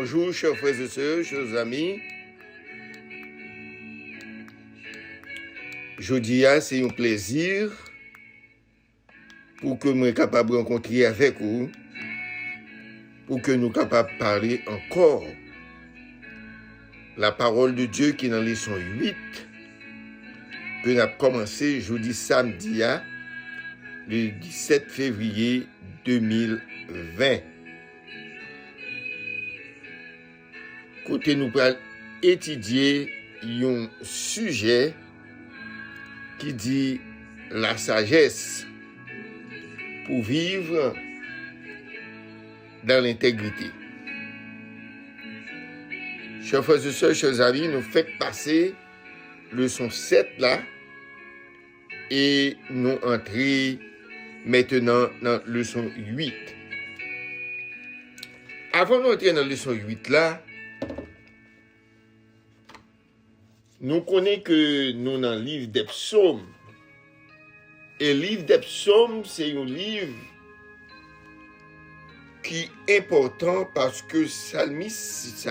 Bonjour, chers frères et sœurs, chers amis. Jeudi, c'est un plaisir pour que nous soyons capables de rencontrer avec vous, pour que nous soyons capables de parler encore la parole de Dieu qui est dans la leçon 8, que nous avons commencé jeudi samedi, le 17 février 2020. Côté nous allons étudier un sujet qui dit la sagesse pour vivre dans l'intégrité. Chers frères et sœurs, chers amis, nous faites passer leçon 7 là et nous entrons maintenant dans leçon 8. Avant d'entrer dans leçon 8 là, nous connaissons que nous dans le livre des psaumes. Et le livre des psaumes, c'est un livre qui est important parce que psalmiste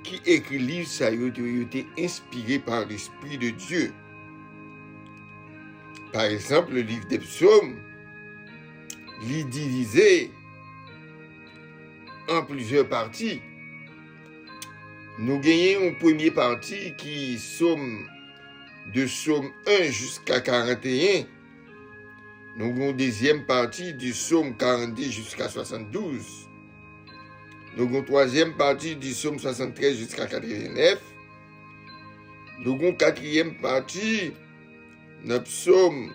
qui écrit le livre, ça a été inspiré par l'Esprit de Dieu. Par exemple, le livre des psaumes, il est divisé en plusieurs parties. Nous gagnons une première partie qui somme de Psaume 1 jusqu'à 41. Nous avons une deuxième partie du Psaume 42 jusqu'à 72. Nous avons une troisième partie du Psaume 73 jusqu'à 89. Nous avons une quatrième partie du Psaume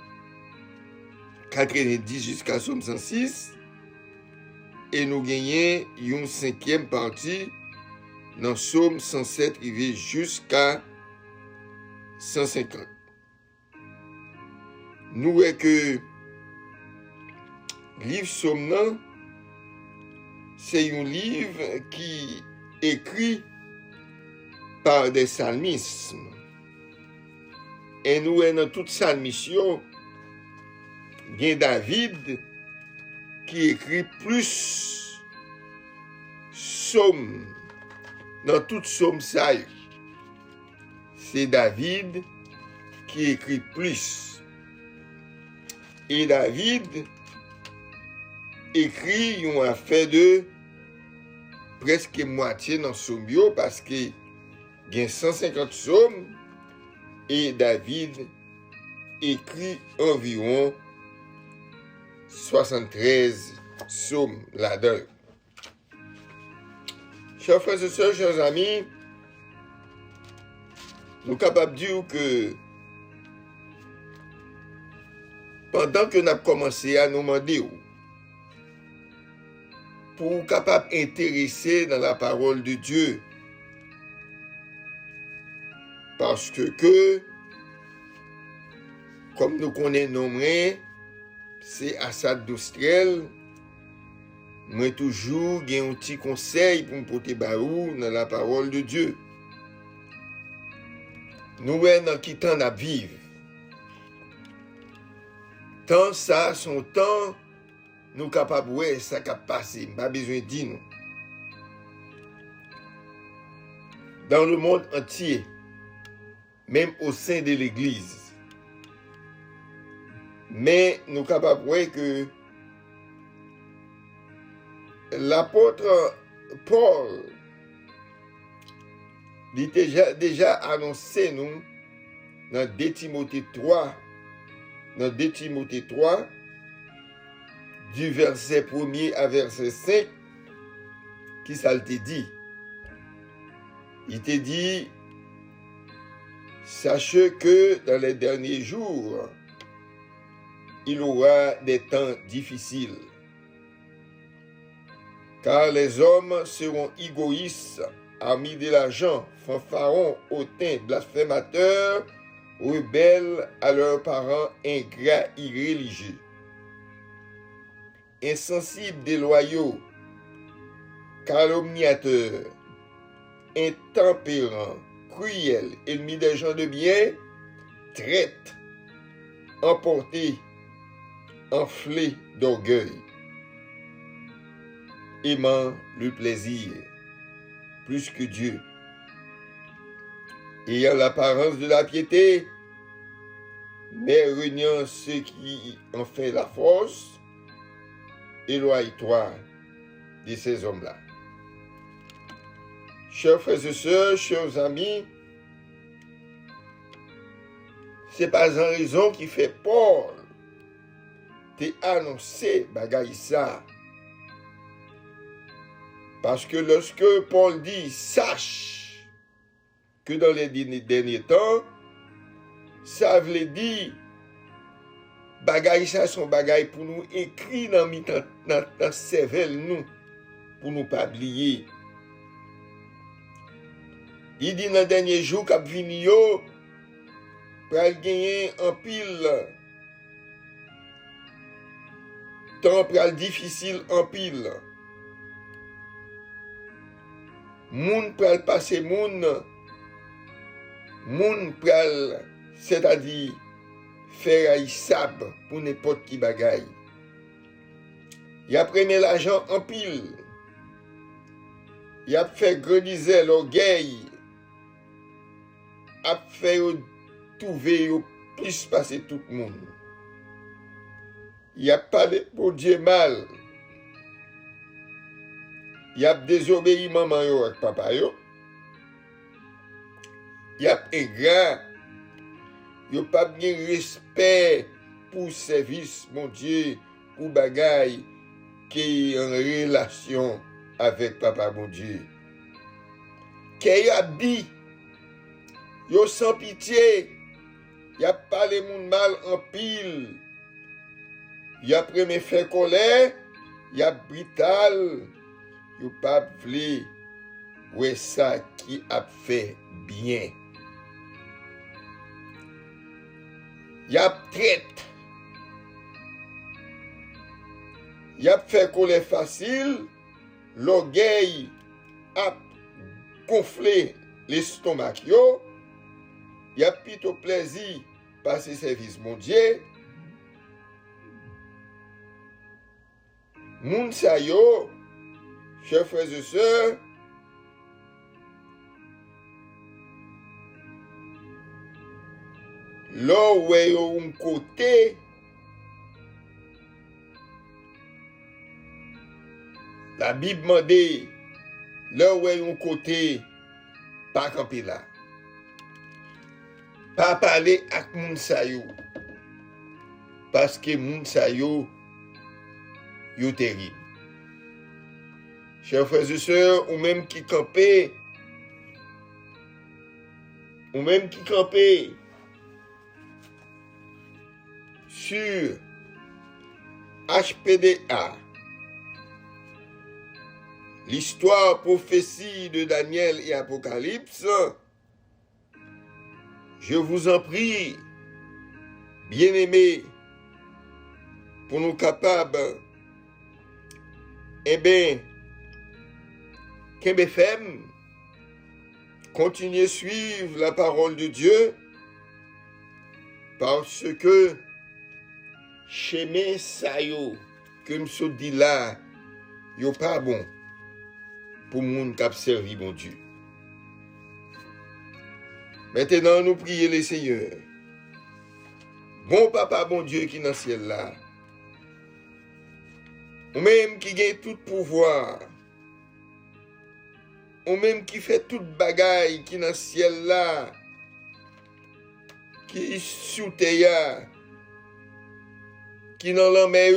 90 jusqu'à Psaume 106. Et nous gagnons une cinquième partie dans Psaume 107 arrivé jusqu'à 150. Nous voyons que le livre Psaume, c'est un livre qui est écrit par des psalmistes. Et nous voyons dans toute psalmission, il y a David qui écrit plus psaumes. Dans toute psaume ça, c'est David qui écrit plus. Et David écrit une affaire de presque moitié dans psaume parce qu'il y a 150 psaumes et David écrit environ 73 psaumes là-dedans. Chers frères et sœurs, chers amis, nous sommes capables de dire que pendant que nous avons commencé à nous demander pour capable intéresser dans la parole de Dieu, parce que comme nous connaissons nombreux, c'est Assad Dostrel. Moi, toujours, j'ai un petit conseil pour me porter baou dans la parole de Dieu. Nous, dans qui temps à vivre. Tant ça, son temps, nous capables, ouais, ça qui a passé. Pas besoin de dire, nous. Dans le monde entier, même au sein de l'Église. Mais nous capables, ouais, que l'apôtre Paul il déjà annoncé nous dans 2 Timothée 3, du verset 1er à verset 5, qui ça te dit. Il te dit, sachez que dans les derniers jours, il y aura des temps difficiles. Car les hommes seront égoïstes, amis de l'argent, fanfarons, hautains, blasphémateurs, rebelles à leurs parents, ingrats, irréligieux, insensibles, déloyaux, calomniateurs, intempérants, cruels, ennemis des gens de bien, traîtres, emportés, enflés d'orgueil, aimant le plaisir, plus que Dieu. Ayant l'apparence de la piété, mais reniant ceux qui en fait la force, éloigne-toi de ces hommes-là. Chers frères et sœurs, chers amis, c'est pas en raison qui fait Paul t'es annoncé bagaille ça. Parce que lorsque Paul dit sache que dans les derniers temps, ça veut dire bagaille ça son bagaille pour nous écrit dans cerveau nous pour nous pas oublier. Il dit dans le dernier jour qu'a vini yo pral gagner en pile temps pral difficile en pile. Moun pral passer moun pral c'est-à-dire faire aïsab pour n'importe qui bagaille. Y a pris l'argent en pile. Y a fait greniser l'orgueil. A fait trouver plus passer tout le monde. Y a pas de pour Dieu mal. Y a désobéi maman yo avec papa yo. Y a ingrat. Yo pas bien respect pour service mon Dieu, pour bagaille qui est en relation avec papa mon Dieu. Qui a dit yo sans pitié, y a parlé moun mal en pile. Y a premier fait colère, y a brutal, yo pas vle ouais ça qui a fait bien. Y a traite. Y a fait colère facile, l'orgueil a gonflé l'estomac yo. Y a plutôt plaisir passer service mon Dieu. Moun sa yo, chers frères et sœurs, là où est un côté, la Bible m'a dit, là où est un côté, pas camper là. Pas parler avec moun sa yo. Parce que moun sa yo terrible. Chers frères et sœurs, ou même qui campait, sur HPDA, l'histoire prophétie de Daniel et Apocalypse, je vous en prie, bien-aimés, pour nous capables, eh bien, KBFM, continuez à suivre la parole de Dieu, parce que chemin ça yo, que m'so dit là, yo pas bon pour moun k'ap servi bon Dieu. Maintenant, nous prions le Seigneur. Bon papa, bon Dieu qui est dans le ciel là. Ou même qui gagne tout pouvoir. Ou même qui fait toute bagaille qui est dans le ciel là. Qui est sous terre. Qui est dans la mer.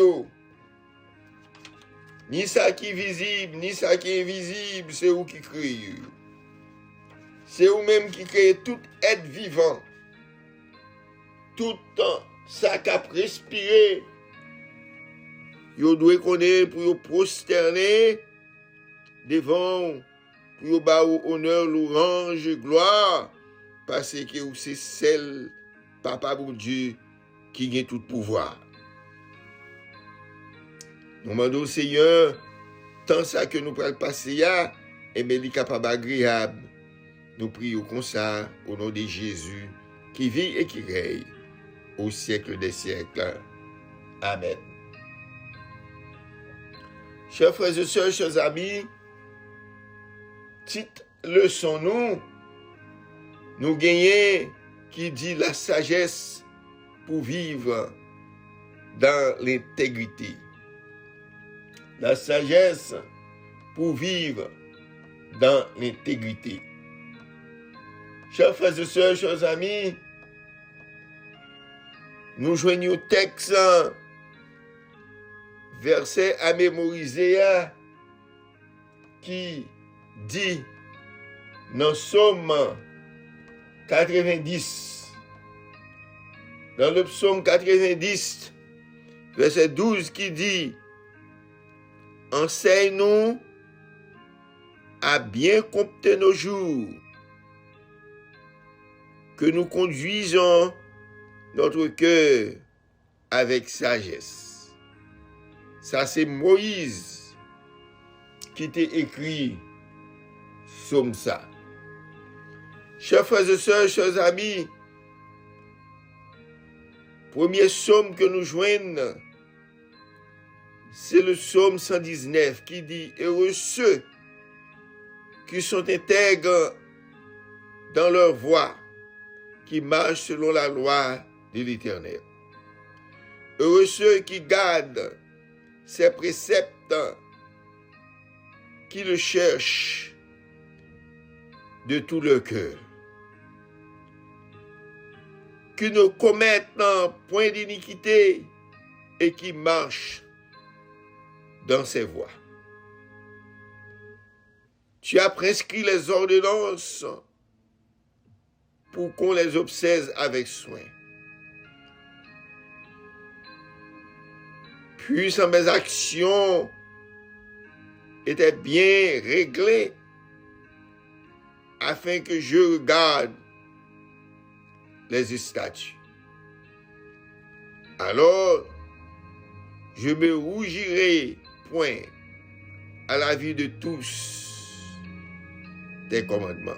Ni ça qui est visible, ni ça qui est invisible, c'est vous qui créez. C'est vous-même qui créez tout être vivant. Tout ça qui a respiré. Vous devez connaître pour vous prosterner devant, pour vous battre honneur, louange, gloire, parce que c'est celle, Papa bon Dieu, qui a tout pouvoir. Nous demandons au Seigneur, tant ça que nous prenons passer, et bien, il est capable agréable. Nous prions comme ça, au nom de Jésus, qui vit et qui règne au siècle des siècles. Amen. Chers frères et sœurs, chers amis, petite leçon nous gagnons qui dit la sagesse pour vivre dans l'intégrité. La sagesse pour vivre dans l'intégrité. Chers frères et sœurs, chers amis, nous joignons au texte, verset à mémoriser, qui dit dans Psaume 90, dans le Psaume 90, verset 12, qui dit: enseigne-nous à bien compter nos jours, que nous conduisons notre cœur avec sagesse. Ça, c'est Moïse qui t'a écrit comme ça. Chers frères et sœurs, chers amis, premier psaume que nous joignons, c'est le psaume 119 qui dit: heureux ceux qui sont intègres dans leur voie, qui marchent selon la loi de l'Éternel. Heureux ceux qui gardent ses préceptes, qui le cherchent de tout leur cœur, qui ne commettent point d'iniquité et qui marchent dans ses voies. Tu as prescrit les ordonnances pour qu'on les observe avec soin. Puissant mes actions étaient bien réglées afin que je regarde les statuts. Alors, je me rougirai point à la vue de tous tes commandements.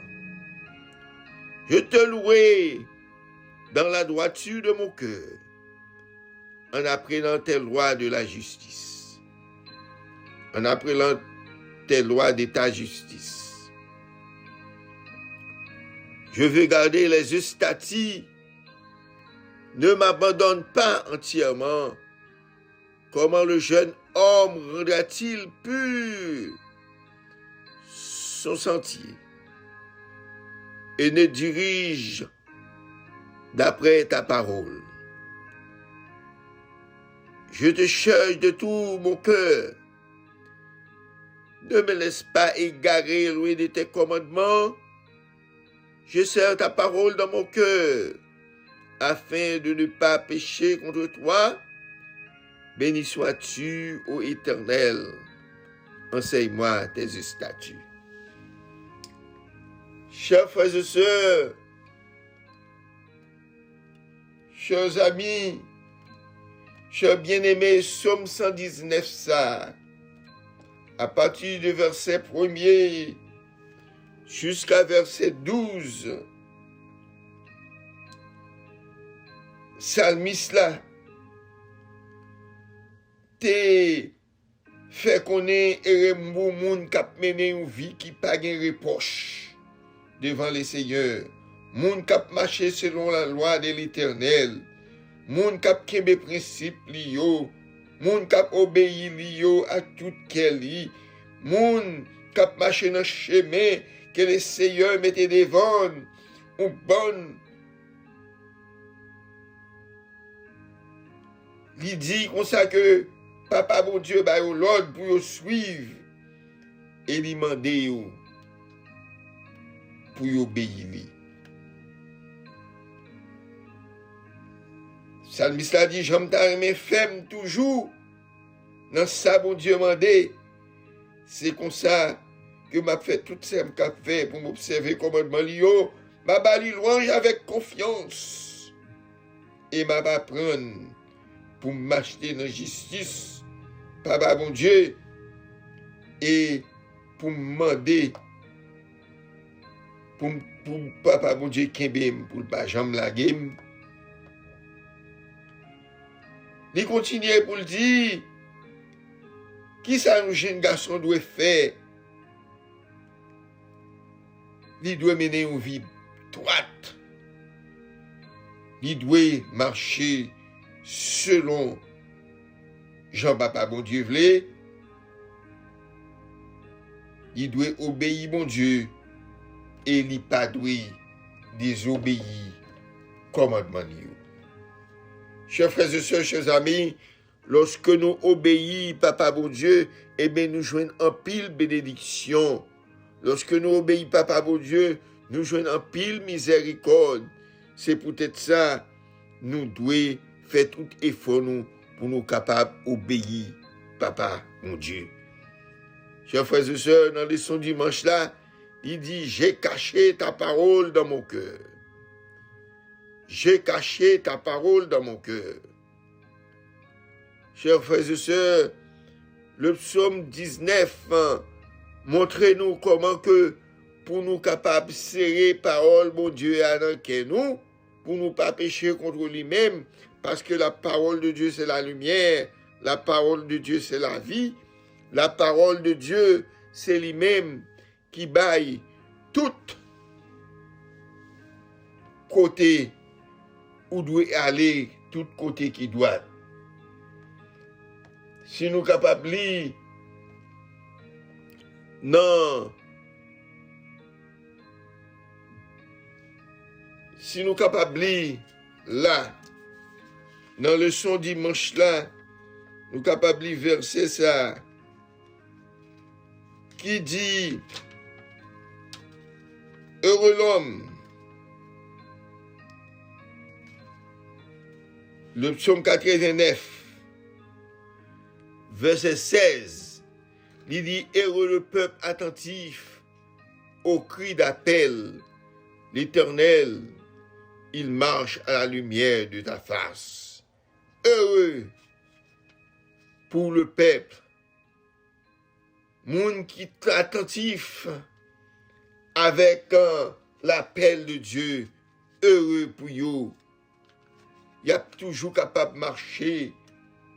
Je te louerai dans la droiture de mon cœur, en apprenant tes lois de la justice, en apprenant tes lois de ta justice. Je veux garder les statuts, ne m'abandonne pas entièrement. Comment le jeune homme rendra-t-il pur son sentier et ne dirige d'après ta parole? Je te cherche de tout mon cœur. Ne me laisse pas égarer loin de tes commandements. Je serre ta parole dans mon cœur, afin de ne pas pécher contre toi. Béni sois-tu, ô Éternel. Enseigne-moi tes statuts. Chers frères et sœurs, chers amis, chers bien-aimés, Psaume 119, ça, à partir du verset 1er jusqu'à verset 12, psalmiste là, te fait connaître et moun k'ap mené une vie qui pas gen reproche devant le Seigneur, moun k'ap marché selon la loi de l'Éternel, moun k'ap kembe principe li yo, moun k'ap obéi li yo à tout kelli, moun k'ap marché dans chemin que le Seigneur mette devant ou bonne. Il dit comme ça que Papa bon Dieu ba yo l'ordre pour yo suivre et lui demander yo pour yo obéir lui. Psalmiste a dit: j'aime ta mes ferme toujours dans ça bon Dieu mandé. C'est comme ça que m'a fait tout ça m'a fait pour m'observer commandement li yo, m'a bali louange avec confiance et m'a apprendre pour m'acheter dans justice. Papa bon Dieu, et pour me demander, pour Papa bon Dieu, pour pas jamais la game. Il continue pour le dire, qui ça un jeune garçon doit faire il doit mener une vie droite. Il doit marcher selon Jean-Papa bon Dieu voulait. Il doit obéir bon Dieu et il pas doit désobéir commandement. Chers frères et sœurs, chers amis, lorsque nous obéissons Papa bon Dieu, eh bien nous joignons en pile bénédiction. Lorsque nous obéissons Papa bon Dieu, nous joignons en pile miséricorde. C'est peut-être ça, nous devons faire tout effort nous, pour nous capables d'obéir Papa mon Dieu. Chers frères et sœurs, dans les leçon dimanche là, il dit, j'ai caché ta parole dans mon cœur. J'ai caché ta parole dans mon cœur. Chers frères et sœurs, le psaume 19, montrez-nous comment que pour nous capables de serrer parole, mon Dieu, à nous, pour nous pas pécher contre lui-même, parce que la parole de Dieu, c'est la lumière, la parole de Dieu, c'est la vie, la parole de Dieu, c'est lui-même qui baille tout côté où doit aller, tout côté qui doit. Si nous capables de lire, non, si nous capables de lire, là, dans le son dimanche là, nous capables de lire verset ça, qui dit, heureux l'homme, le psaume 89, verset 16, il dit, heureux le peuple attentif au cri d'appel, l'Éternel, il marche à la lumière de ta face. Heureux pour le peuple, monde qui est attentif avec l'appel de Dieu, heureux pour eux. Il y a toujours capable de marcher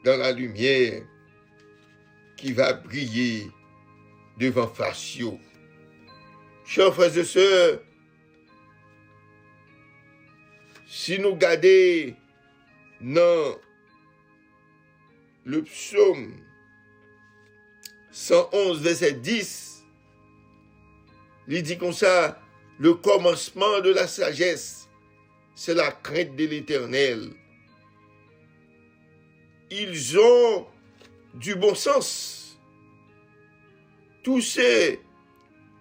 dans la lumière qui va briller devant face. Chers frères et sœurs, si nous regardons dans le psaume 111, verset 10, il dit comme ça, le commencement de la sagesse, c'est la crainte de l'Éternel. Ils ont du bon sens. Tous ceux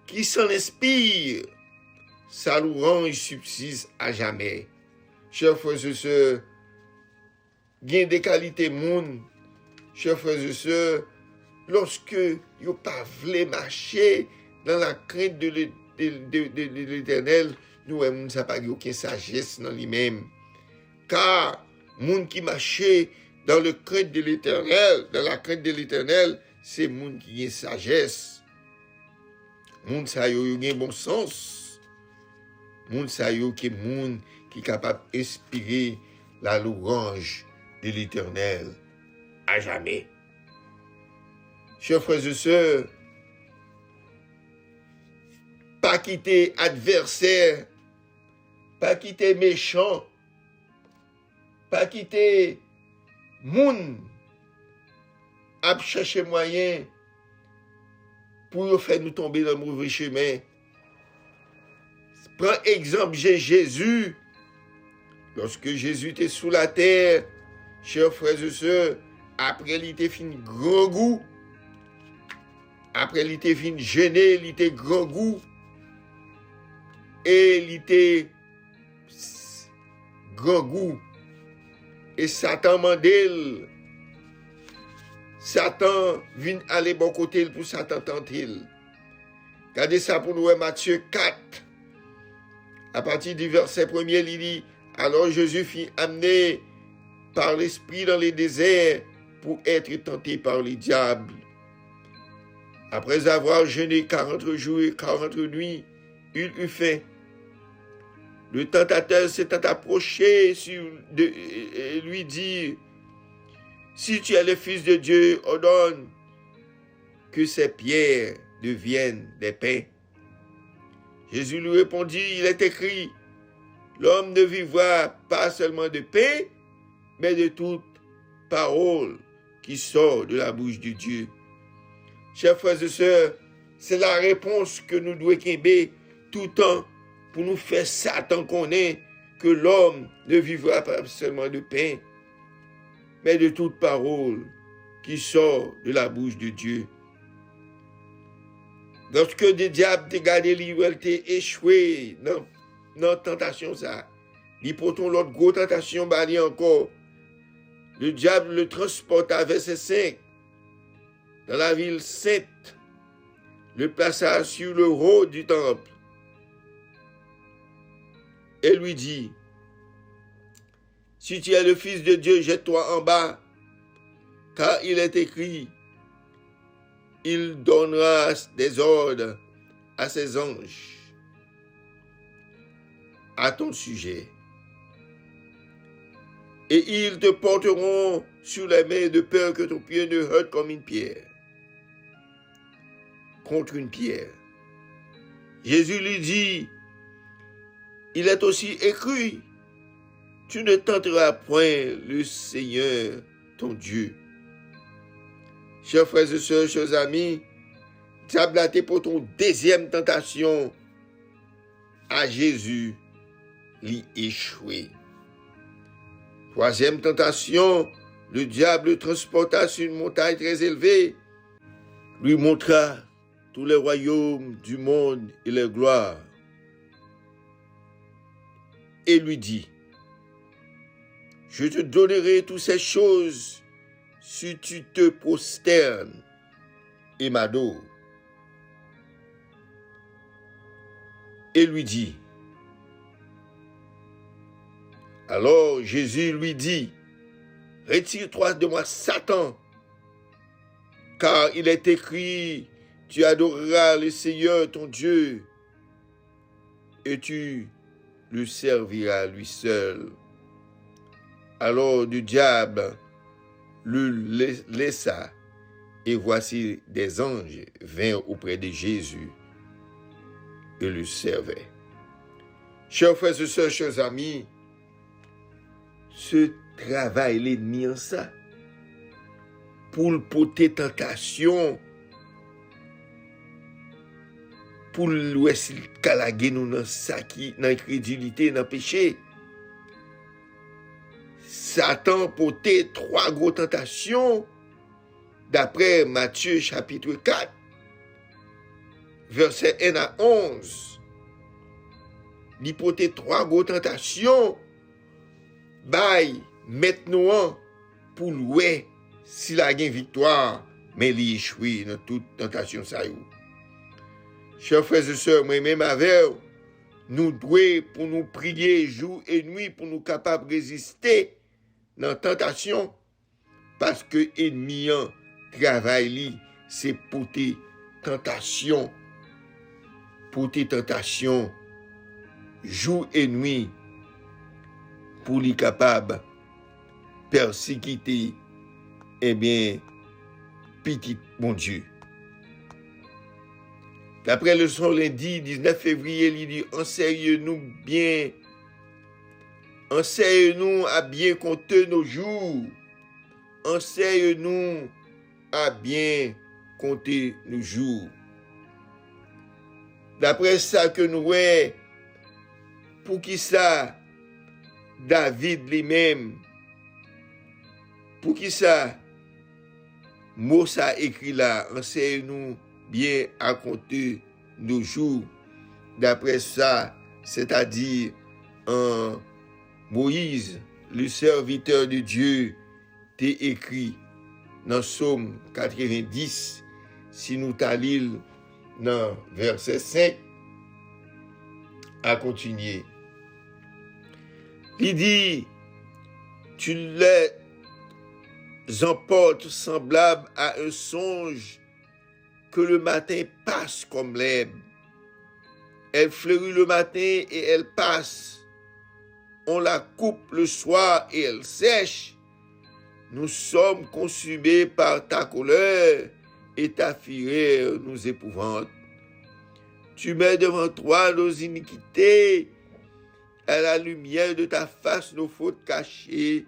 qui s'en inspirent, sa louange subsiste à jamais. Chers frères et sœurs, gain des qualités monde, chers frères et sœurs, lorsque vous pas voulez marcher dans la crainte de l'Éternel, nous ne savons pas aucune sagesse dans lui-même. Car monde qui marchait dans le crainte de l'Éternel, dans la crainte de l'Éternel, c'est monde qui a sagesse. Monde ça yo gen bon sens. Monde ça yo qui monde qui est capable d'inspirer la louange de l'Éternel à jamais. Chers frères et sœurs, pas quitter adversaire, pas quitter méchant, pas quitter moun à chercher moyen pour faire nous tomber dans le mauvais chemin. Prends exemple Jésus. Lorsque Jésus était sous la terre, chers frères et sœurs, après il était fin grand goût, après il était fin gêné, il était grand goût, et il était grand goût. Et Satan mandel, Satan vient aller bon côté pour Satan tenter. Regardez ça pour nous, Matthieu 4. À partir du verset 1er, il dit, alors Jésus fut amené par l'Esprit dans les déserts pour être tenté par les diables. Après avoir jeûné 40 jours et 40 nuits, il eut faim. Le tentateur s'est approché et lui dit, si tu es le Fils de Dieu, ordonne que ces pierres deviennent des pains. Jésus lui répondit, il est écrit, l'homme ne vivra pas seulement de pain, mais de toute parole qui sort de la bouche de Dieu. Chers frères et sœurs, c'est la réponse que nous devons quimber tout le temps pour nous faire ça tant qu'on est, que l'homme ne vivra pas seulement de pain, mais de toute parole qui sort de la bouche de Dieu. Lorsque le diable t'a gardé, il t'a échoué dans la tentation, ça. Il pourtant l'autre grosse tentation, il encore. Le diable le transporta, verset 5, dans la ville sainte, le plaça sur le haut du temple et lui dit, si tu es le Fils de Dieu, jette-toi en bas, car il est écrit, il donnera des ordres à ses anges à ton sujet. Et ils te porteront sur les mains de peur que ton pied ne heurte comme une pierre. Contre une pierre. Jésus lui dit, il est aussi écrit, tu ne tenteras point le Seigneur, ton Dieu. Chers frères et sœurs, chers amis, diable a été pour ton deuxième tentation à Jésus, l'y échoué. Troisième tentation, le diable le transporta sur une montagne très élevée, lui montra tous les royaumes du monde et les gloires, et lui dit, je te donnerai toutes ces choses si tu te prosternes et m'adores. Et lui dit, alors Jésus lui dit, retire-toi de moi, Satan, car il est écrit, tu adoreras le Seigneur ton Dieu, et tu le serviras lui seul. Alors le diable le laissa, et voici des anges vinrent auprès de Jésus et le servaient. Chers frères et sœurs, chers amis, ce travail l'ennemi en ça, pour le porter tentation, pour le calaguer nous dans ça qui, dans l'incrédulité, dans le péché. Satan portait 3 grosses tentations, d'après Matthieu chapitre 4, verset 1 à 11. Il portait 3 grosses tentations, maintenant pour louer s'il a une victoire, mais il échoue dans toute tentation ça. Chers frères et sœurs, moi-même avec nous devons pour nous prier jour et nuit pour nous capables de résister dans la tentation, parce que l'ennemi travail c'est porter tentation jour et nuit pour les capables persécuter petit bon Dieu. D'après le son lundi 19 février, il dit, enseigne-nous à bien compter nos jours. Enseigne-nous à bien compter nos jours. D'après ça que nous voyons, pour qui ça, David lui-même, pour qui ça, Moussa écrit là, enseigne-nous bien à compter nos jours. D'après ça, c'est-à-dire Moïse, le serviteur de Dieu, t'a écrit dans Psaume 90, si nous t'allons dans verset 5, à continuer. Il dit, tu les emportes semblables à un songe que le matin passe comme l'herbe. Elle fleurit le matin et elle passe. On la coupe le soir et elle sèche. Nous sommes consumés par ta colère et ta fureur nous épouvante. Tu mets devant toi nos iniquités, à la lumière de ta face nos fautes cachées.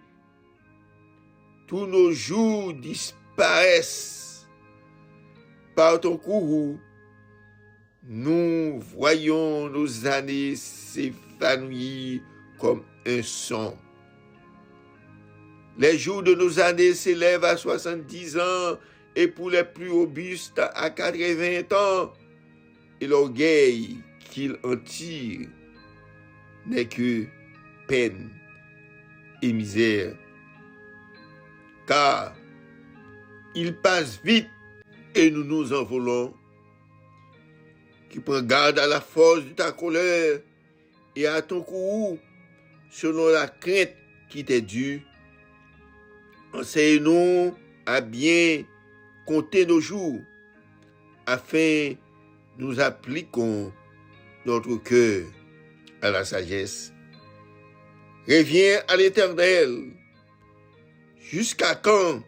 Tous nos jours disparaissent par ton courroux. Nous voyons nos années s'évanouir comme un son. Les jours de nos années s'élèvent à 70 ans et pour les plus robustes à 80 ans. Et l'orgueil qu'il en tire n'est que peine et misère. Car il passe vite et nous nous envolons. Qui prend garde à la force de ta colère et à ton courroux selon la crainte qui t'est due. Enseigne-nous à bien compter nos jours afin nous appliquons notre cœur à la sagesse. Reviens à l'Éternel. Jusqu'à quand?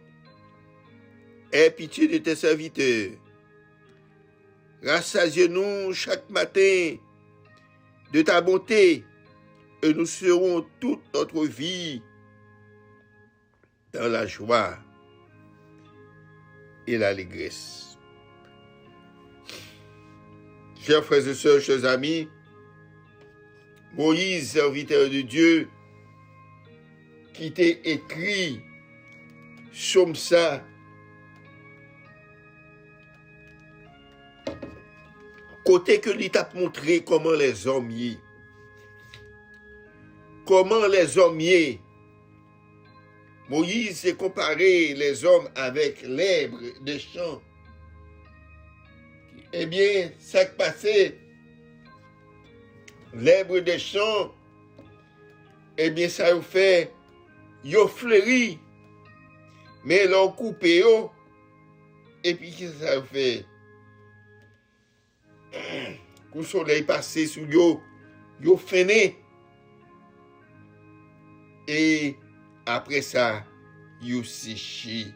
Aie pitié de tes serviteurs. Rassasie-nous chaque matin de ta bonté et nous serons toute notre vie dans la joie et l'allégresse. Chers frères et sœurs, chers amis, Moïse, serviteur de Dieu, qui t'a écrit comme ça, côté que lui t'a montré comment les hommes y. Comment les hommes y. Moïse s'est comparé les hommes avec l'herbe des champs. Eh bien, ça qui passait, l'herbe des champs, eh bien, ça a fait, yo fleuri, mais l'on coupé yo, et puis qu'est-ce que ça a fait? Quand le soleil passé sur yo, yo fene, et après ça, yo séché.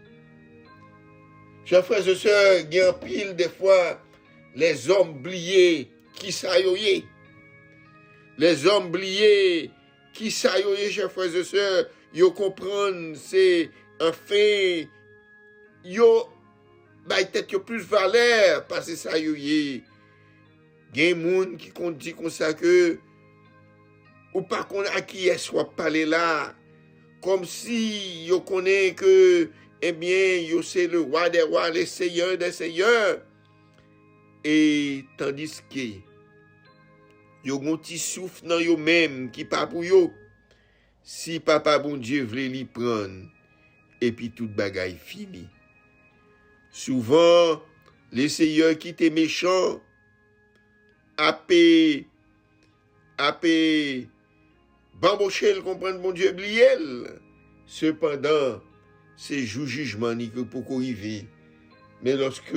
Chers frères et sœurs, il y a un pile des fois, les hommes oubliés qui ça yo yé. Les hommes oubliés qui ça yo yé, chers frères et sœurs, yo comprennent, c'est enfin, yo, bah, peut-être plus valeur, parce que ça yo yé. Il y a des gens qui dit comme ça que, ou pas qu'on a qui est soit parler là, comme si yo connaît que, eh bien, yo c'est le roi des rois, le seigneur des seigneurs. Et tandis que, yo gon ti souffle dans yo même qui pas pour yo, si papa bon Dieu vle li prendre, et puis toute bagaille fini. Souvent, les seigneurs qui étaient méchants, apé bambocher le comprendre mon Dieu bliel. Cependant, c'est jugement ni que pour arriver. Mais lorsque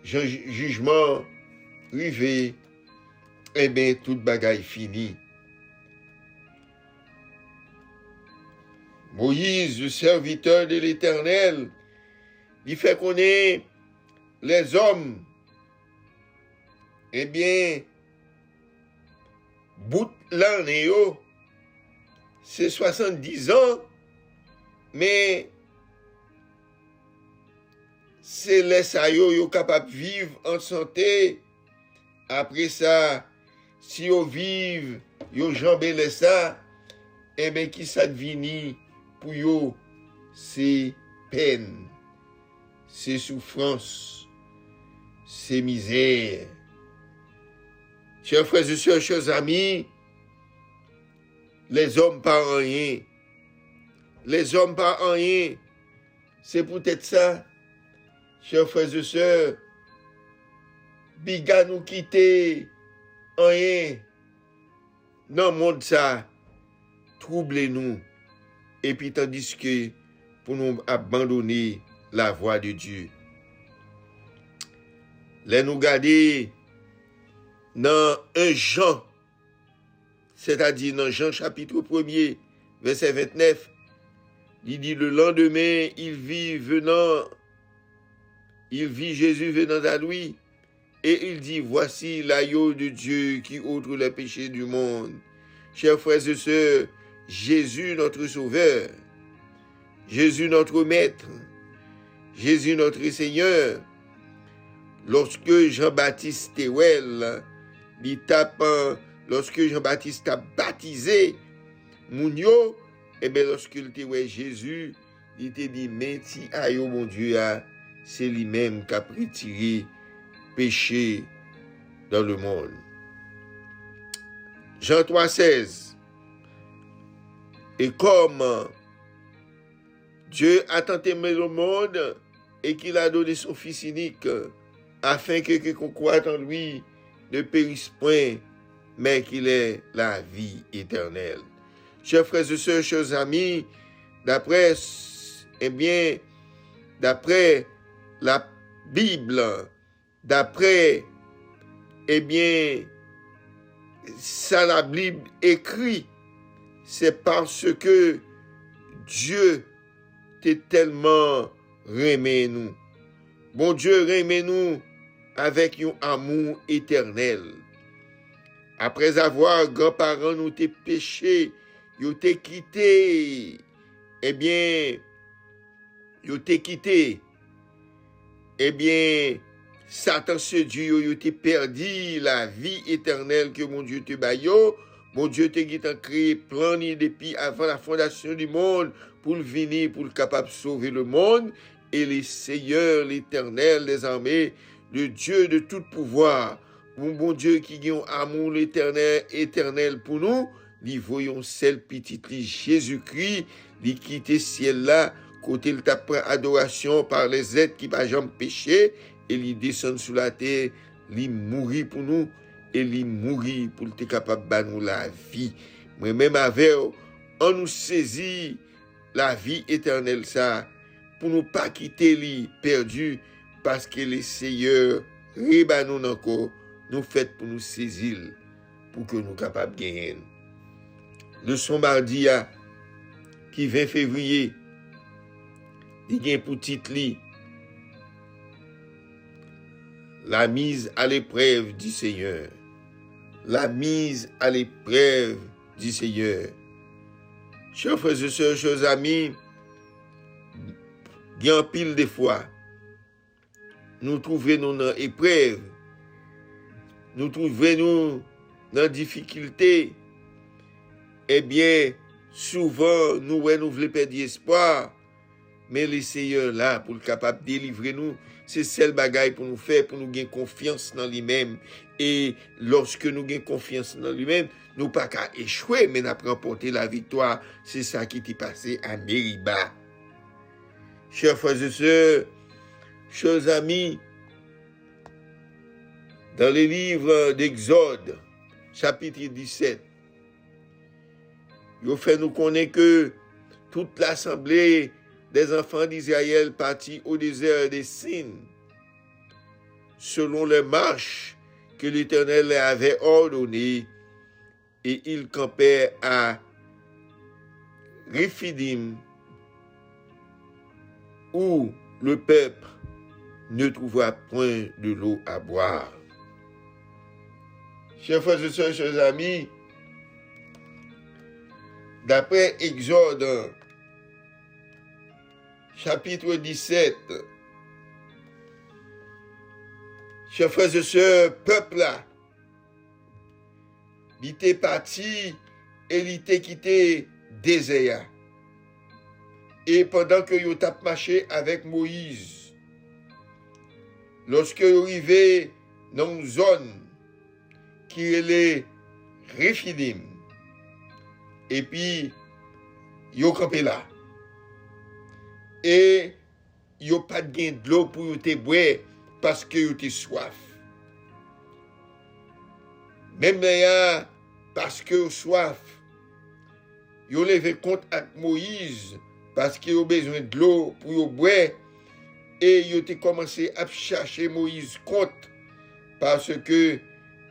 jugement arrivé, eh bien toute bagaille finie. Moïse, le serviteur de l'Éternel, il fait connaître les hommes. Eh bien, bout l'année, c'est 70 ans, mais c'est les ça yo capable de vivre en santé. Après ça, si yo vivent, yo jambé les ça, eh bien, qui ça devini pour yo, c'est peine, c'est souffrance, c'est misère. Chers frères et sœurs, chers amis, les hommes pas rien. Les hommes pas rien. C'est peut-être ça, chers frères et sœurs, biga nous quitter rien. Dans le monde ça, troublez-nous. Et puis tandis que pour nous abandonner la voie de Dieu. Les nous garder dans un Jean, c'est-à-dire dans Jean chapitre 1er, verset 29, il dit le lendemain, il vit Jésus venant à lui, Et il dit, voici l'agneau de Dieu qui ôte les péchés du monde. Chers frères et sœurs, Jésus notre Sauveur, Jésus notre Maître, Jésus notre Seigneur, lorsque Jean-Baptiste Théouel, lorsque Jean-Baptiste a baptisé Mounio, et bien lorsqu'il était Jésus, il te dit, mais si aïe mon Dieu, c'est lui-même qui a retiré péché dans le monde. Jean 3,16. Et comme Dieu a tant aimé le monde et qu'il a donné son Fils unique, afin que quiconque croit en lui ne périsse point, mais qu'il ait la vie éternelle. Chers frères et sœurs, chers amis, d'après la Bible, d'après, ça la Bible écrit, c'est parce que Dieu t'a tellement aimé nous. Bon Dieu aimé nous avec un amour éternel. Après avoir grands-parents nous t'es péché, ils t'es quitté, Satan se dit, yo te perdu la vie éternelle que mon Dieu te baillot. Mon Dieu te guide en créé plan depuis avant la fondation du monde pour venir, pour capable sauver le monde. Et le Seigneur, l'Éternel des armées, le Dieu de tout pouvoir, mon bon Dieu qui a un amour éternel pour nous, lui voyons celle petite Jésus-Christ, lui quitter ciel là, côté le tapin adoration par les êtres qui pas jamais péché, et lui descend sous la terre, lui mourir pour nous, et lui mourir pour être capable de nous la vie. Mais même avec, on nous saisit la vie éternelle ça, pour nous pas quitter lui perdu, parce que le Seigneur, nous encore, nous fait pour nous saisir, pour que nous capables de gagner. Le son mardi, qui 20 février, il y a pour titre la mise à l'épreuve du Seigneur. La mise à l'épreuve du Seigneur. Chers frères et sœurs, chers amis, il y a un pile de fois, nous trouvons dans l'épreuve, nous trouvons dans difficulté, souvent, nous voulons perdre espoir, mais le Seigneur là, pour le capable de délivrer nous, c'est celle bagaille pour nous faire, pour nous gagner confiance dans lui-même. Et lorsque nous gagnons confiance dans lui-même, nous pas qu'à échouer, mais nous remporter la victoire. C'est ça qui t'est passé à Mériba. Chers frères et sœurs, chers amis, dans le livre d'Exode, chapitre 17, il fait nous connaître que toute l'assemblée des enfants d'Israël partis au désert des Sin, selon les marches que l'Éternel avait ordonnées, et ils campaient à Réphidim, où le peuple ne trouva point de l'eau à boire. Chers frères et sœurs, chers amis, d'après Exode, chapitre 17, chers frères et sœurs, peuple là, il était parti et il était quitté désert. Et pendant que il a marché avec Moïse, lorsque il arrivé dans une zone qui est Réphidim, et puis il a campé là. Et il n'y a pas de l'eau pour te boire parce que tu as soif. Même là, parce que tu as soif, il a levé compte avec Moïse parce qu'il a besoin de l'eau pour boire. Et il a commencé à chercher Moïse compte parce que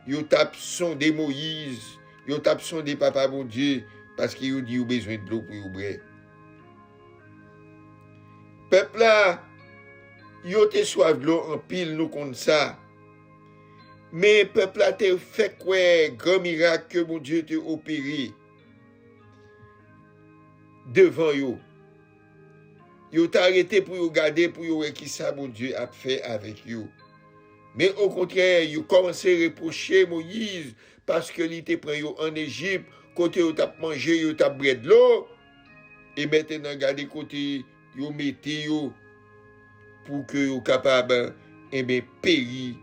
il a sondé Moïse, il a sondé Papa bon Dieu parce qu'il a dit qu'il a besoin de l'eau pour boire. Peuple là, yo te soif de l'eau en pile nous comme ça. Mais peuple a te fait quoi grand miracle que mon Dieu te opéré devant yo. Yo t'a arrêté pour regarder pour voir qui ça mon Dieu a fait avec yo. Mais au contraire, yo commencé à reprocher Moïse parce que il te prend yo en Égypte, côté yo t'a mangé, yo t'a bré de l'eau et maintenant regardez côté yo mettez yo pour que yo capable périr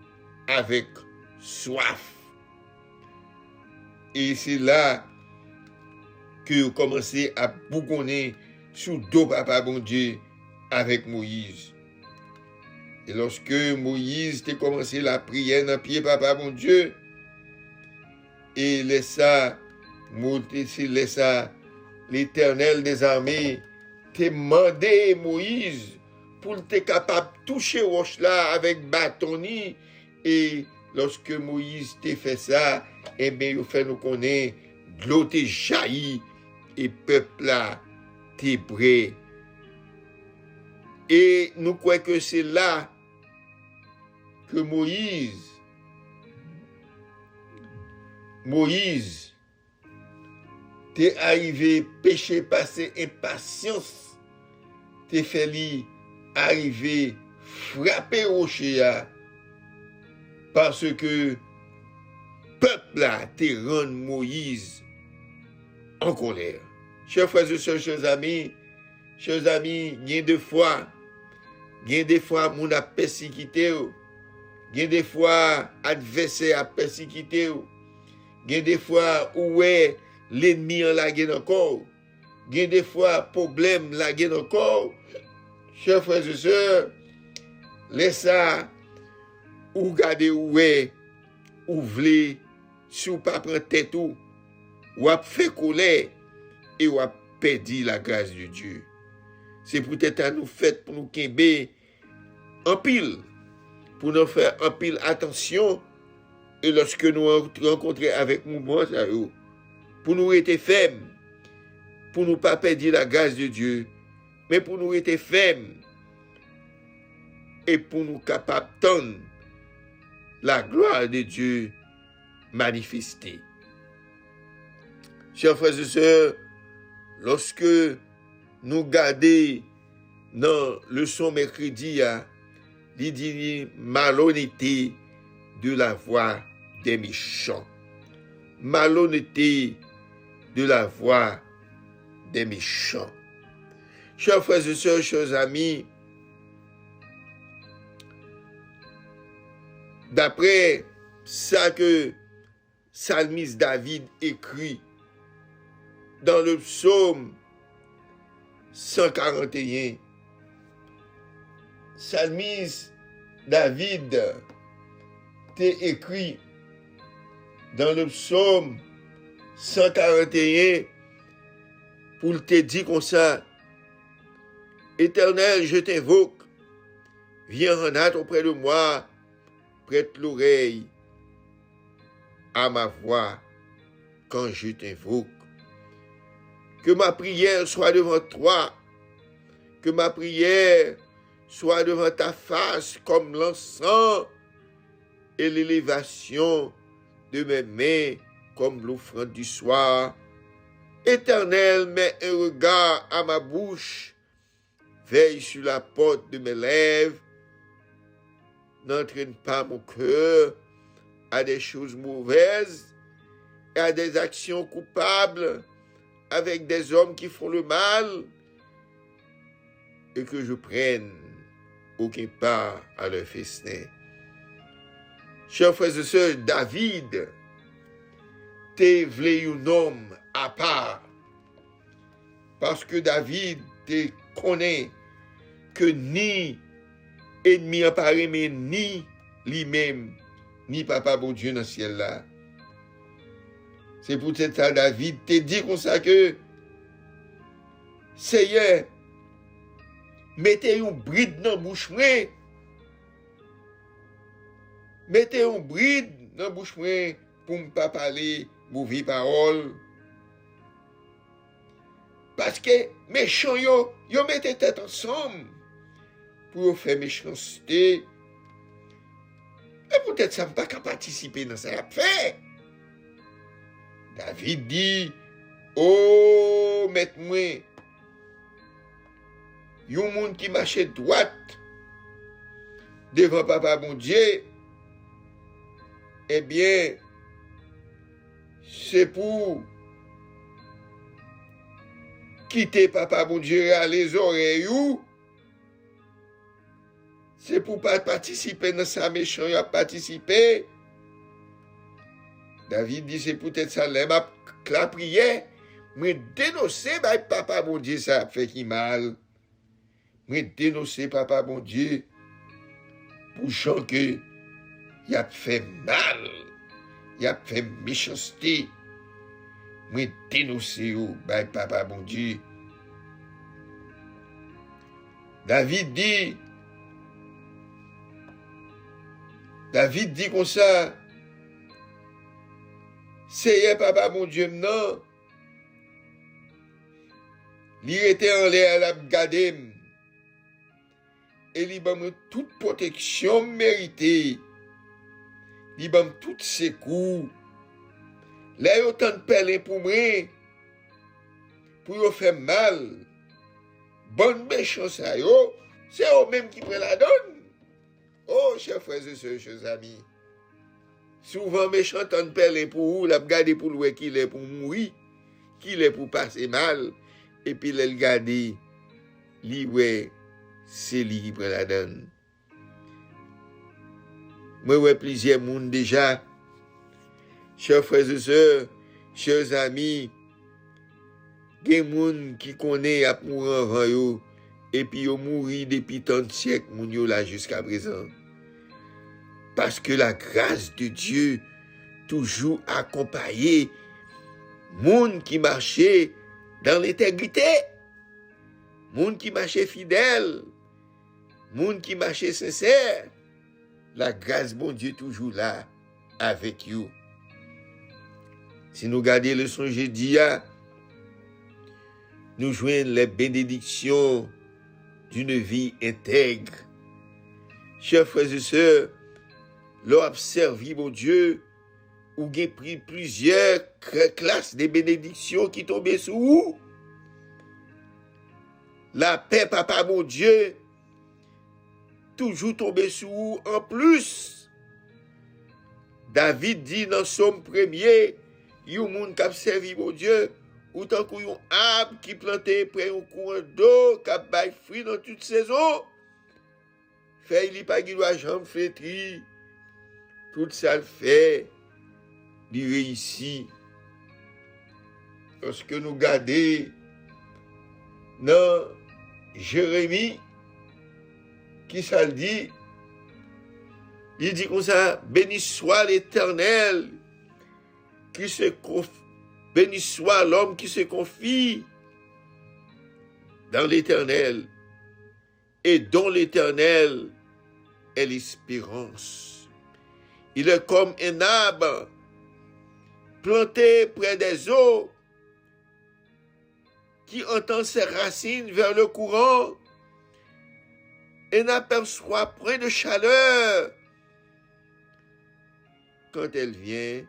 avec soif. Et c'est là que vous commencez à bougonner sous dos papa bon Dieu avec Moïse. Et lorsque Moïse a commencé la prière dans pied papa bon Dieu, et laissa l'Éternel des armées te demandé Moïse pour être capable de toucher roche là avec bâtonnier. Et lorsque Moïse t'a fait ça, eh bien, il fait nous connaître, de l'eau t'a jailli et peuple là t'es prêt. Et nous croyons que c'est là que Moïse t'es arrivé péché passé impatience, t'es fait lui arriver frapper rocher parce que peuple là t'es rend Moïse en colère. Chers frères et sœurs, chers amis, il y a des fois, mon a persécuté, il y a des fois, adversaire a persécuté, il y a des fois, où est l'ennemi en la guerre encore, il y a des fois, problème la guerre encore. Chers frères et sœurs, laissez ça, ou regardez où est, ou voulez, si vous ne pas prendre tête ou fait colère, et ou perdu la grâce de Dieu. C'est peut-être à nous fait pour nous quimber en pile, pour nous faire en pile attention, et lorsque nous rencontrons avec nous, pour nous être fermes, pour nous pas perdre la grâce de Dieu, mais pour nous être fermes, et pour nous capables d'entendre la gloire de Dieu manifestée. Chers frères et sœurs, lorsque nous gardons dans le leçon mercredi, il dit malhonnêteté de la voix des méchants. Malhonnêteté de la voix des méchants. Chers frères et sœurs, chers amis, d'après ça que psalmiste David écrit dans le psaume 141, psalmiste David t'a écrit dans le psaume 141 pour te dire comme ça: Éternel, je t'invoque, viens en hâte auprès de moi, prête l'oreille à ma voix quand je t'invoque. Que ma prière soit devant toi, que ma prière soit devant ta face comme l'encens et l'élévation de mes mains comme l'offrande du soir. Éternel, mets un regard à ma bouche, veille sur la porte de mes lèvres, n'entraîne pas mon cœur à des choses mauvaises et à des actions coupables avec des hommes qui font le mal, et que je prenne aucun part à leur festin. Chers frères et sœurs, David te voulait un homme à part, parce que David te connaît que ni ennemi appareil, mais ni lui-même, ni papa bon Dieu dans le ciel là. C'est pour ça David te dit comme ça que Seigneur, mettez un bride dans la bouche moi. Mettez un bride dans la bouche moi pour ne pas parler mauvaise parole. Parce que méchants yo mettez tête ensemble pour faire méchanceté. Et peut-être ça ne va pas participer dans ça fait. David dit, oh, maître-moi, yon monde qui marche droite devant papa bon Dieu, eh bien, c'est pour quitter papa bon Dieu à les oreilles ou c'est pour pas participer dans sa méchant, il a participé. David dit, c'est peut-être ça, la prière, mais dénoncer papa bon Dieu, ça a fait qui mal. Mais dénoncer papa bon Dieu, pour gens que il a fait mal, il a fait méchanceté. Mais dénoncer papa bon Dieu. David dit comme ça, c'est papa mon Dieu non. Il était en l'air à garder et il m'a toute protection méritée. Il m'a tout secours. Là, il y a autant de perles pour moi, pour lui faire mal. Bonne méchance, c'est eux-mêmes qui prennent la donne. Oh, chers frères et sœurs, chers amis. Souvent, méchant, tant de perles pour vous, la garder pour lui qu'il est pour mourir, qu'il est pour passer mal, et puis le garder, lui, c'est lui qui prend la donne. Moi, ouais, plusieurs monde déjà, chers frères et sœurs, chers amis, il y a des gens qui connaissent à mourir avant eux, et puis ils ont mouru depuis tant de siècles, là jusqu'à présent. Parce que la grâce de Dieu toujours accompagnait monde qui marchait dans l'intégrité, monde qui marchait fidèle, monde qui marchait sincère. La grâce bon Dieu toujours là avec vous. Si nous regardons le son jeudi, nous joignons les bénédictions d'une vie intègre. Chers frères et sœurs, l'observer, mon Dieu, ou j'ai pris plusieurs classes de bénédictions qui tombaient sur vous. La paix, papa, mon Dieu, toujours tombée sur vous en plus. David dit dans Somme 1er, il y a un monde qui a servi, mon Dieu, autant qu'il y a un arbre qui planté près d'un courant d'eau, qui a baillé fruit dans toute saison. Fait, il n'y a pas de jambe flétrie. Tout ça le fait, il réussit. Lorsque nous regardons dans Jérémie, qui ça le dit? Il dit comme ça, béni soit l'Éternel, béni soit l'homme qui se confie dans l'Éternel, et dont l'Éternel est l'espérance. Il est comme un arbre planté près des eaux qui entend ses racines vers le courant et n'aperçoit point de chaleur quand elle vient.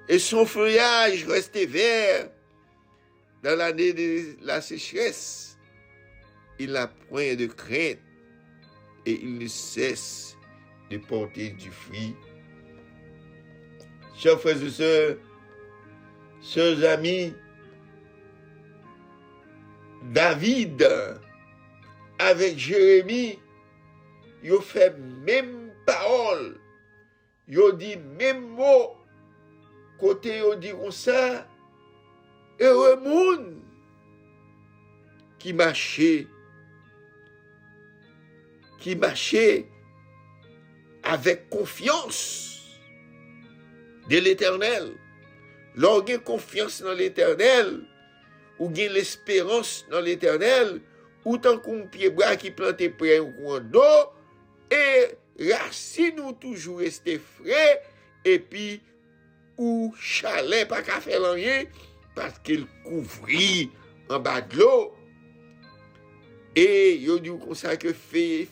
Et son feuillage reste vert dans l'année de la sécheresse. Il n'a point de crainte et il ne cesse de porter du fruit. Chers frères et sœurs, chers amis, David avec Jérémie, ils ont fait même parole, ils ont dit même mot, côté ils ont dit comme ça, heureux monde qui marchait avec confiance de l'Éternel. Lorsqu'on a confiance dans l'Éternel, ou gain l'espérance dans l'Éternel, ou tant qu'on pied bras qui planté près au coin d'eau, et racine ou toujours rester frais, et puis ou chalet pas qu'à faire rien, parce qu'il couvrit en bas de l'eau. Et il dit comme ça que fait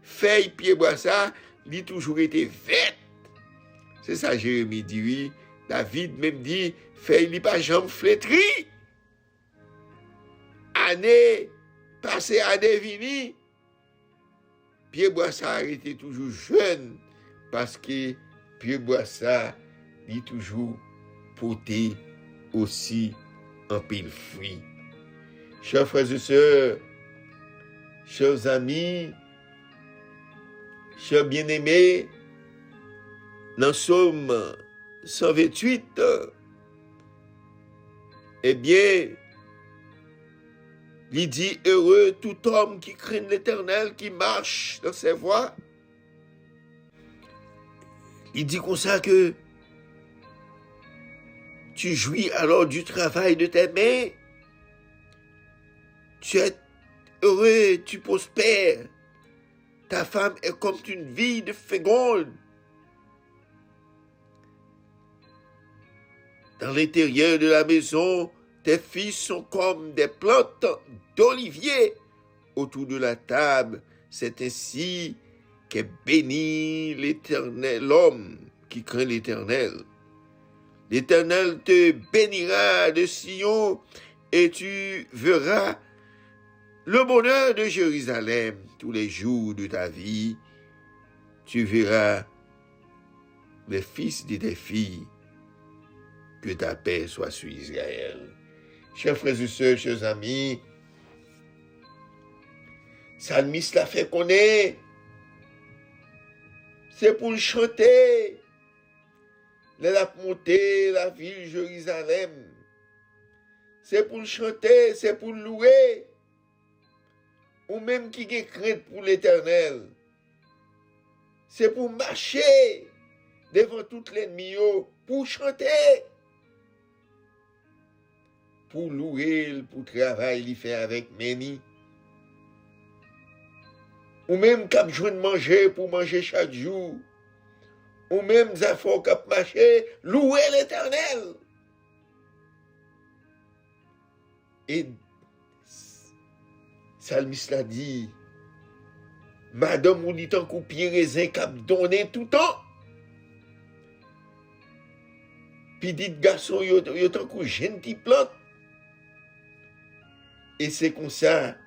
feuille pied bois ça, il toujours été verte. C'est ça Jérémie dit oui. David même dit feuille li pas jambe flétri. Année passée, année vini, pied bois ça était toujours jeune parce que pied bois ça il toujours porté aussi un pile fruit. Chers frères et sœurs, chers amis, chers bien-aimés, dans Psaume 128, eh bien, il dit heureux tout homme qui craint l'Éternel, qui marche dans ses voies. Il dit comme ça que tu jouis alors du travail de tes mains. Tu es heureux, tu prospères. Ta femme est comme une vie de féconde. Dans l'intérieur de la maison, tes fils sont comme des plantes d'olivier autour de la table. C'est ainsi qu'est béni l'Éternel, l'homme qui craint l'Éternel. L'Éternel te bénira de Sion et tu verras le bonheur de Jérusalem tous les jours de ta vie. Tu verras les fils de tes filles. Que ta paix soit sur Israël. Chers frères et sœurs, chers amis, Psalmiste l'a fait connaître. C'est pour le chanter. La montée, la ville Jérusalem. C'est pour le chanter, c'est pour le louer. Ou même qui a crainte pour l'Éternel. C'est pour marcher devant toute l'ennemi, pour chanter. Pour louer, pour travailler, il fait avec Méni. Ou même cap joint manger pour manger chaque jour. Ou même zafo cap marcher, louer l'Éternel. Et Psalmiste l'a dit, madame ou dit en coup pied raisin cap donné tout le temps. Puis dit garçon yo tant coup gentil plante. Et c'est comme ça,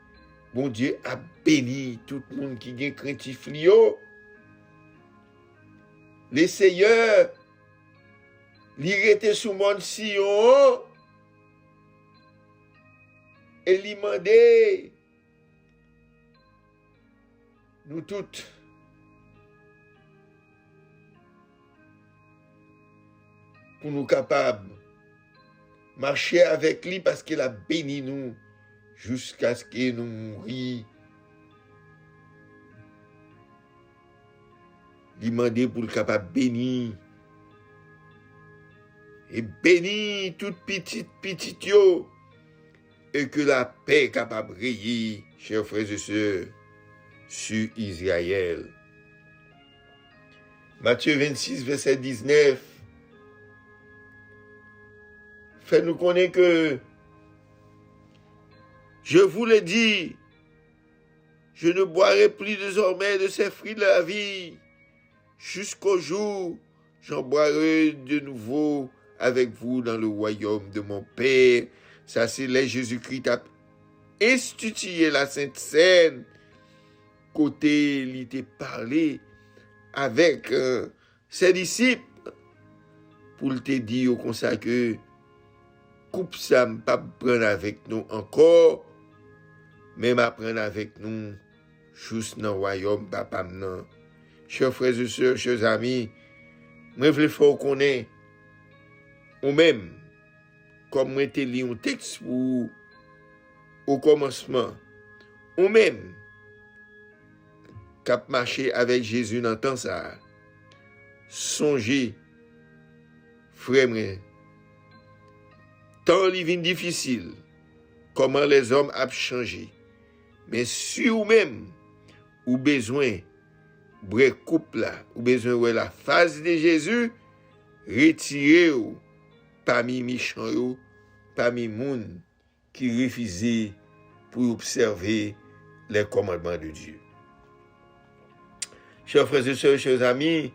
bon Dieu a béni tout le monde qui est craintif lio. Les seigneurs, li était sous mon Sion, et li mandé, nous toutes, pour nous capables marcher avec lui parce qu'il a béni nous jusqu'à ce qu'il nous mourions. Il m'a demandé pour le capable bénir. Et bénir toute petite yo. Et que la paix capable de régner, chers frères et sœurs, sur Israël. Matthieu 26, verset 19. Fait-nous connaître que je vous le dis, je ne boirai plus désormais de ces fruits de la vie, jusqu'au jour j'en boirai de nouveau avec vous dans le royaume de mon Père. Ça, c'est là Jésus-Christ a institué la Sainte Seine, côté il était parlé avec ses disciples, pour te dire comme ça que coupe ça ne pas prendre avec nous encore, même à prendre avec nous juste dans le royaume papa non. Chers frères et sœurs, chers amis, moi je veux faire connaître ou même comme moi te lis un texte au commencement, ou même cap marcher avec Jésus dans le temps ça. Songez, frère, tant il vient difficile, comment les hommes ont changé. Mais si ou même, ou besoin, de couple là, ou besoin de la face de Jésus, retirez-vous parmi méchants, parmi moun qui refusaient pour observer les commandements de Dieu. Chers frères et sœurs, chers amis,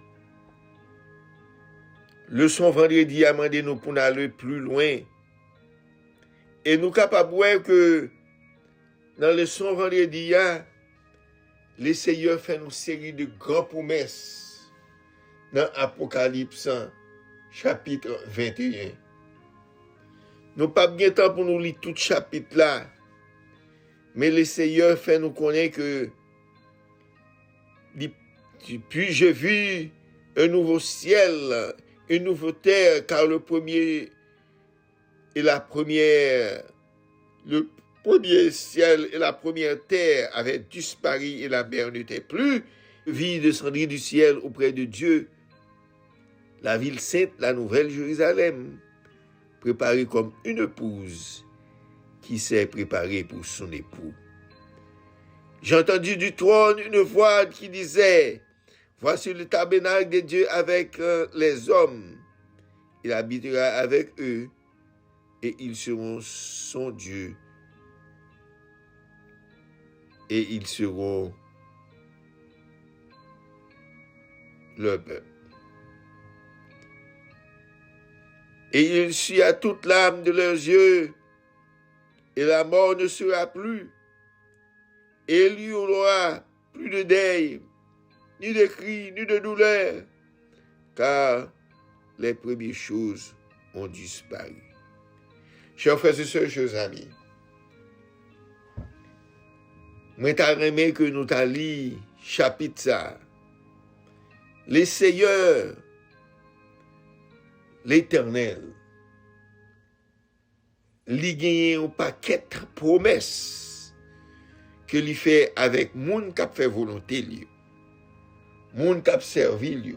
leçon vendredi a demandé nous pour aller plus loin. Et nous capables de voir que dans leçon vendredi, le Seigneur fait une série de grandes promesses dans Apocalypse chapitre 21. Nous n'avons pas bien de temps pour nous lire tout le chapitre là, mais le Seigneur fait nous connaître que puis je vis un nouveau ciel, une nouvelle terre, car le premier ciel et la première terre avaient disparu et la mer n'était plus. Vie descendit du ciel auprès de Dieu, la ville sainte, la nouvelle Jérusalem, préparée comme une épouse qui s'est préparée pour son époux. J'ai entendu du trône une voix qui disait, voici le tabernacle de Dieu avec les hommes. Il habitera avec eux et ils seront son Dieu. Et ils seront leur peuple. Et il suit à toute l'âme de leurs yeux, et la mort ne sera plus. Et il n'y aura plus de deuil, ni de cris, ni de douleur, car les premières choses ont disparu. Chers frères et sœurs, chers amis, moi t'ai aimé que nous t'as lu chapitre ça. Le Seigneur, l'Éternel, lui gagne un paquet de promesses que lui fait avec moun qui fait volonté lui, moun qui servi lui.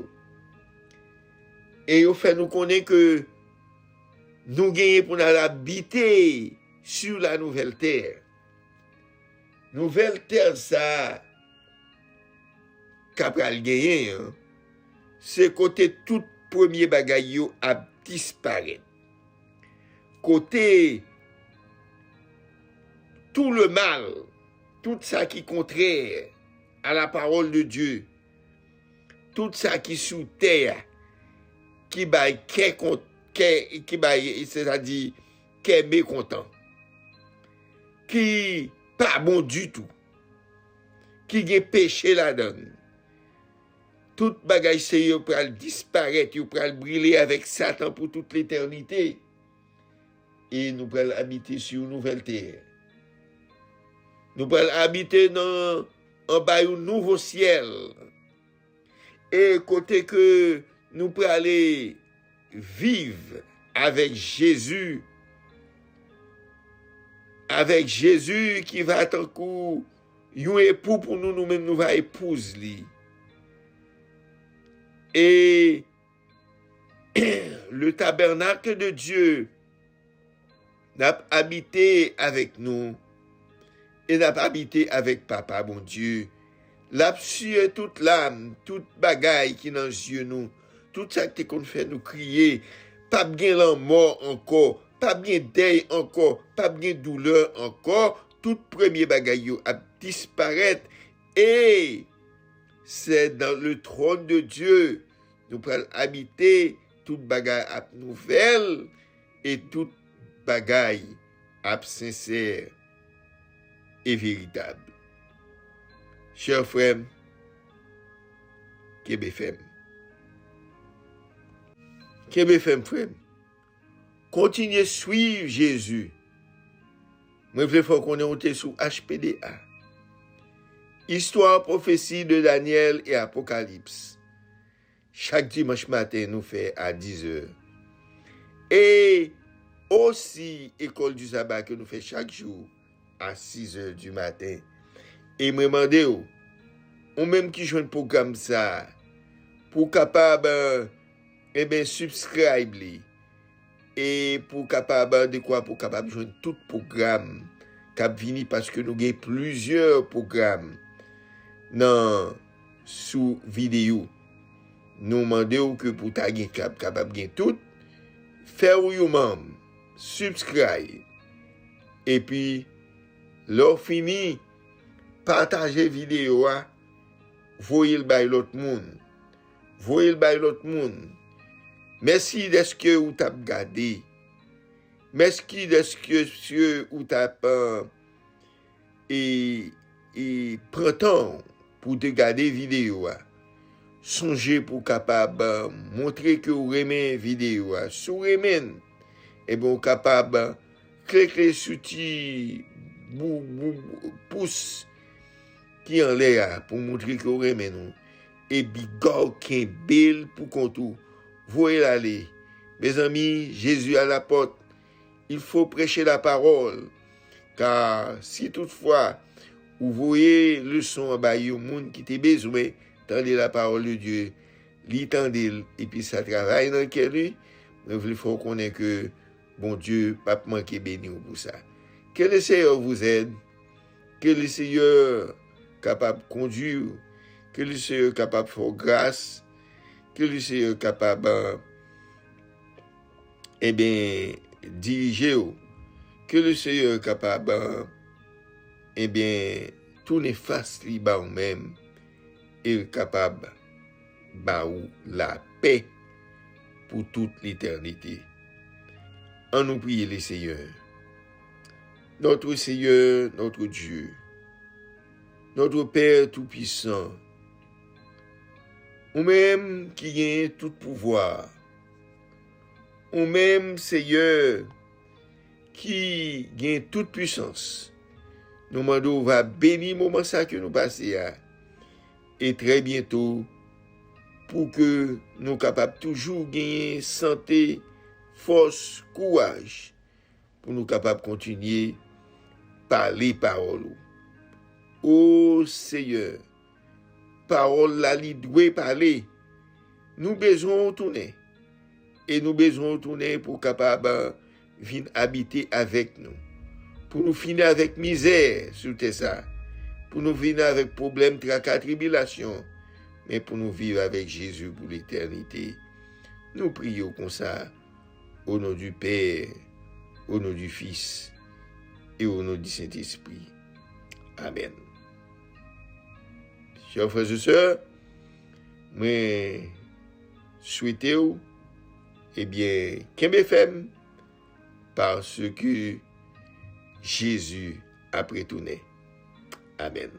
Et il fait nous connaître que nous gagnons pour nous habiter sur la nouvelle terre. Nouvelle terre ça qu'après gagner, c'est côté tout premier bagaille a disparaître. Côté tout le mal, tout ça qui est contraire à la parole de Dieu, tout ça qui est sous terre, qui baille, c'est-à-dire qui est mécontent, qui pas bon du tout, qui a péché là-dedans. Tout bagage sérieux pour disparaître, pour brûler avec Satan pour toute l'éternité. Et nous allons habiter sur une nouvelle terre. Nous allons habiter en bas un nouveau ciel. Et côté que nous allons aller vivre avec Jésus qui va tant coup un époux pour nous, nous-mêmes nous va épouser lui. Et le tabernacle de Dieu n'a habité avec nous et n'a habité avec Papa, bon Dieu. L'a sué toute l'âme, toute bagaille qui dans les yeux nous, tout ça qui qu'on fait nous crier, pas bien la mort encore, pas bien deuil encore, pas bien douleur encore, tout premier bagaille a disparaître et c'est dans le trône de Dieu nous pourrons habiter toute bagaille à nouvelle et toute bagaille à sincère et véritable. Chers frères, Kébéfem, frère, continuez à suivre Jésus. Moi, je veux qu'on ait sous HPDA. Histoire, prophétie de Daniel et Apocalypse. Chaque dimanche matin, nous fait à 10h. Et aussi, école du sabbat que nous fait chaque jour à 6h du matin. Et me demandez, ou même qui joue un programme ça, pour capable, subscribe li. Et pour capable de quoi, pour capable jouer tout programme cap vini parce que nous avons plusieurs programmes dans sous vidéo. Nous demandons que pour ta capable de tout, faire ou même subscribe. Et puis, l'on fini, partager vidéo voyez le bail l'autre monde. Voyez le bail l'autre monde. Merci de ce que vous t'avez gardé. Merci de ce que vous t'avez et prend temps pour te garder vidéo. Songez pour capable montrer que vous aimez vidéo. Si vous aimez, et bon capable cliquer sur petit pouce qui en l'air pour montrer que vous aimez nous. Et bigor qu'un bel pour contour. Voyez l'aller. Mes amis, Jésus à la porte. Il faut prêcher la parole. Car si toutefois, vous voyez le son à bailler au monde qui t'a besoin, tendez la parole de Dieu, l'entendez, et puis ça travaille dans le cœur. Il faut connaître que, bon Dieu, pas manquer béni pour ça. Que le Seigneur vous aide, que le Seigneur capable de conduire, que le Seigneur capable de faire grâce, que le Seigneur capable, diriger, que le Seigneur capable, tourner face libre ou même, et capable de la paix pour toute l'éternité. En nous prier le Seigneur. Notre Seigneur, notre Dieu, notre Père Tout-Puissant, ou même qui gagne tout pouvoir, ou même Seigneur qui gagne toute puissance, nous demandons va bénir le moment ça que nous passons et très bientôt pour que nous capables toujours gagner santé, force, courage pour nous capables continuer parler parole. Oh Seigneur, parole la li doit parler. Nous besoin tourner et nous besoin tourner pour capable venir habiter avec nous. Pour nous finir avec misère sur ça. Pour nous finir avec problème, tracas, tribulation, mais pour nous vivre avec Jésus pour l'éternité. Nous prions comme ça, au nom du Père, au nom du Fils et au nom du Saint-Esprit. Amen. Chers frères et sœurs, moi, souhaitez-vous, qu'aimer femme, parce que Jésus a retourné. Amen.